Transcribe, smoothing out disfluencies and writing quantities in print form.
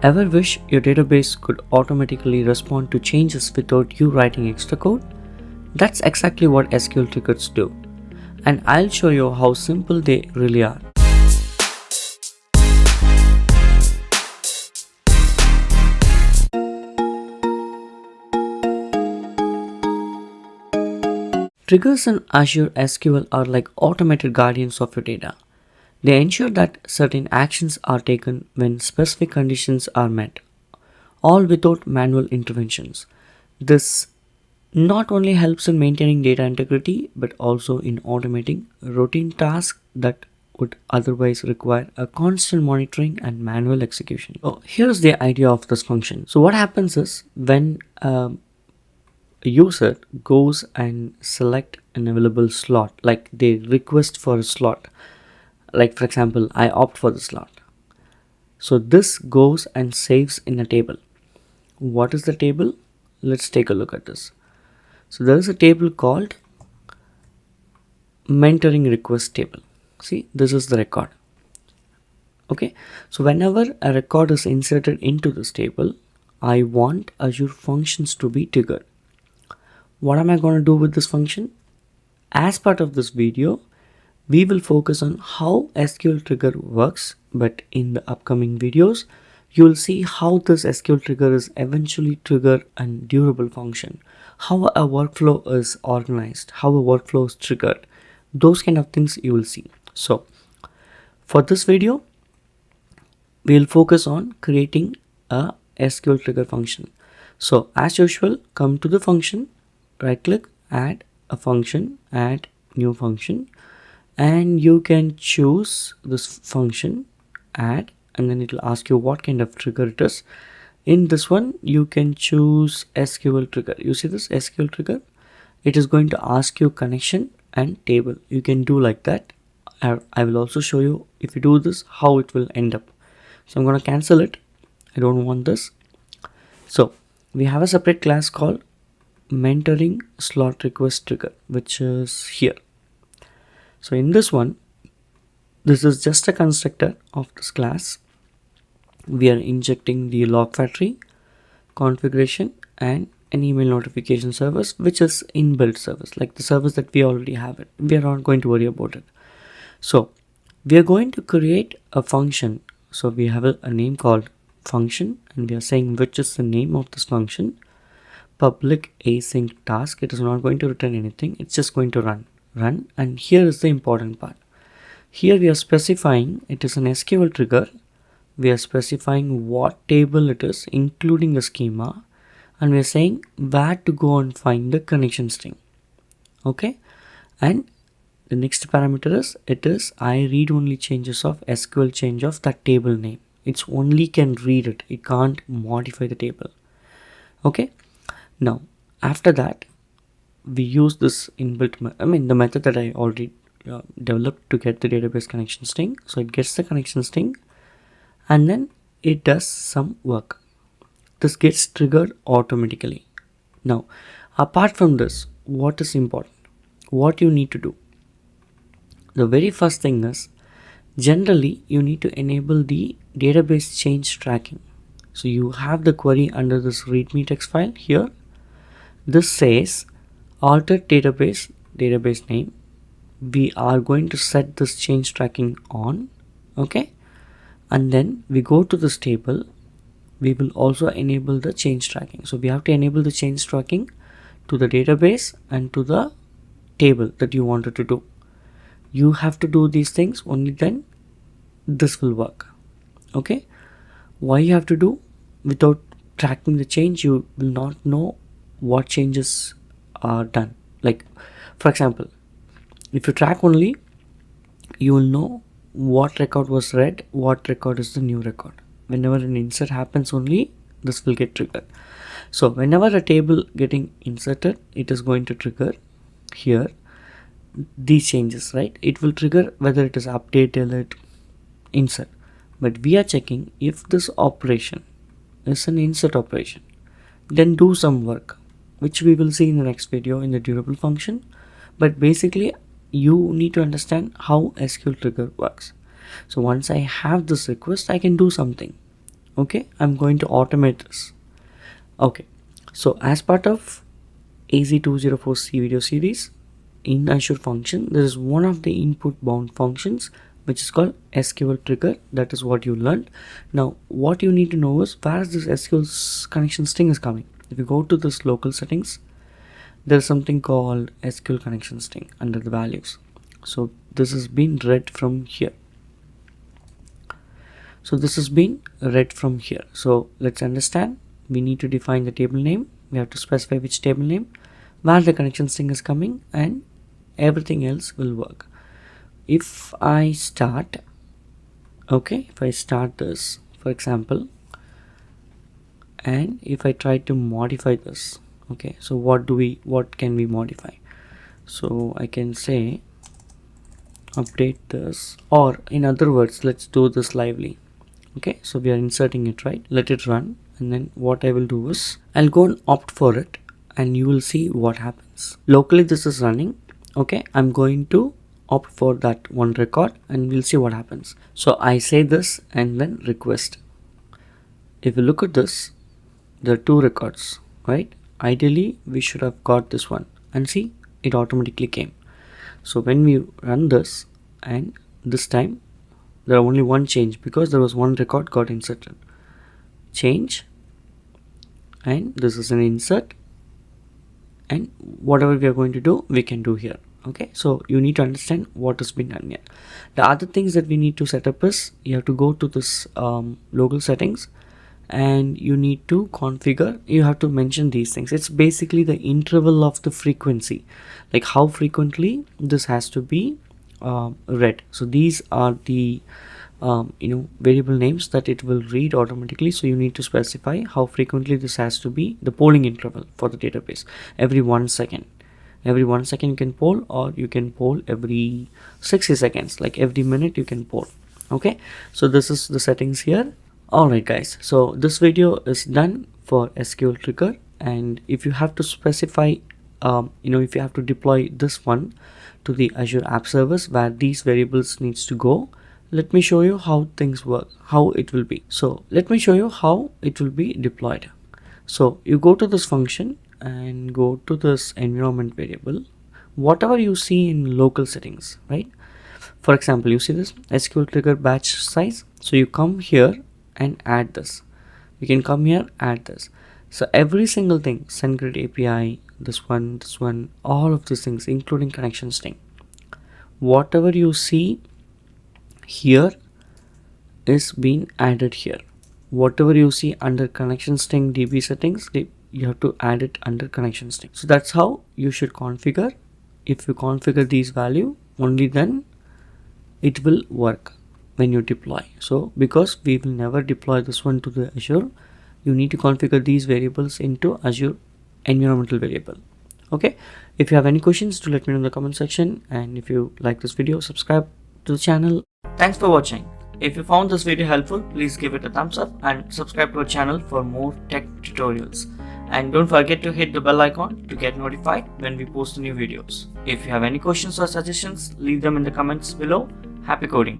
Ever wish your database could automatically respond to changes without you writing extra code? That's exactly what SQL triggers do, and I'll show you how simple they really are. Triggers in Azure SQL are like automated guardians of your data. They ensure that certain actions are taken when specific conditions are met, all without manual interventions. This not only helps in maintaining data integrity but also in automating routine tasks that would otherwise require a constant monitoring and manual execution. So here's the idea of this function. So what happens is when a user goes and select an available slot, like they request for a slot, like for example I opt for the slot, so this goes and saves in a table. What is the table? Let's take a look at this. So there is a table called mentoring request table. See, this is the record. Okay, so whenever a record is inserted into this table, I want Azure functions to be triggered. What am I going to do with this function? As part of this video, we will focus on how SQL trigger works, but in the upcoming videos, you will see how this SQL trigger is eventually trigger a durable function, how a workflow is organized, how a workflow is triggered. Those kind of things you will see. So for this video, we will focus on creating a SQL trigger function. So as usual, come to the function, right click, add a function, add new function, and you can choose this function, add, and then it will ask you what kind of trigger it is. In this one, you can choose SQL trigger. You see this SQL trigger? It is going to ask you connection and table. You can do like that. I will also show you if you do this, how it will end up. So I'm going to cancel it. I don't want this. So we have a separate class called mentoring slot request trigger, which is here. So in this one, this is just a constructor of this class. We are injecting the log factory, configuration, and an email notification service, which is inbuilt service, like the service that we already have it. We are not going to worry about it. So we are going to create a function. So we have a name called function, and we are saying which is the name of this function. Public async task. It is not going to return anything. It's just going to run. And here is the important part. Here we are specifying it is an SQL trigger. We are specifying what table it is, including the schema, and we are saying where to go and find the connection string. Okay, and the next parameter is I read only changes of SQL change of that table name. It's only can read it. It can't modify the table. Okay. Now, after that, we use this inbuilt, the method that I already developed to get the database connection string. So it gets the connection string and then it does some work. This gets triggered automatically. Now, apart from this, what is important? What you need to do? The very first thing is, generally, you need to enable the database change tracking. So you have the query under this readme text file here. This says altered database name. We are going to set this change tracking on. Okay, and then we go to this table. We will also enable the change tracking. So we have to enable the change tracking to the database and to the table that you wanted to do. You have to do these things, only then this will work. Okay, why you have to do? Without tracking the change, you will not know what changes are done. Like for example, if you track only, you will know what record was read, what record is the new record. Whenever an insert happens only, this will get triggered. So whenever a table getting inserted, it is going to trigger here these changes, right? It will trigger whether it is update, delete, insert. But we are checking if this operation is an insert operation, then do some work, which we will see in the next video in the durable function. But basically you need to understand how SQL trigger works. So once I have this request, I can do something. Okay, I'm going to automate this. Okay, so as part of AZ204C video series in Azure function, there is one of the input bound functions which is called SQL Trigger. That is what you learned. Now what you need to know is where is this SQL connection string is coming. If you go to this local settings, there is something called SQL connection string under the values. So this has been read from here. So let's understand. We need to define the table name. We have to specify which table name, where the connection string is coming, and everything else will work. If I start this, for example, and if I try to modify this, okay, so what can we modify? So I can say update this, or in other words, let's do this lively. Okay, so we are inserting it, right? Let it run, and then what I will do is I'll go and opt for it, and you will see what happens. Locally this is running. Okay, I'm going to opt for that one record, and we'll see what happens. So I say this and then request. If you look at this, there are two records, right? Ideally we should have got this one, and see, it automatically came. So when we run this, and this time there are only one change because there was one record got inserted. Change, and this is an insert, and whatever we are going to do, we can do here. Okay, so you need to understand what has been done here. The other things that we need to set up is you have to go to this local settings, and you need to configure, you have to mention these things. It's basically the interval of the frequency, like how frequently this has to be read. So these are the variable names that it will read automatically. So you need to specify how frequently this has to be, the polling interval for the database. Every 1 second you can poll, or you can poll every 60 seconds, like every minute you can poll. Okay, so this is the settings here. Alright guys, so this video is done for SQL Trigger, and if you have to specify if you have to deploy this one to the Azure App Service where these variables needs to go, let me show you how things work, how it will be. So let me show you how it will be deployed. So you go to this function and go to this environment variable, whatever you see in local settings, right? For example, you see this SQL Trigger batch size. So you come here and add this. You can come here, add this. So every single thing, SendGrid API, this one, all of these things, including connection string, whatever you see here is being added here. Whatever you see under connection string DB settings, you have to add it under connection string. So that's how you should configure. If you configure these value, only then it will work when you deploy. So because we will never deploy this one to the Azure, you need to configure these variables into Azure environmental variable. Okay, if you have any questions, do let me know in the comment section, and if you like this video, subscribe to the channel. Thanks for watching. If you found this video helpful, please give it a thumbs up and subscribe to our channel for more tech tutorials. And don't forget to hit the bell icon to get notified when we post new videos. If you have any questions or suggestions, leave them in the comments below. Happy coding!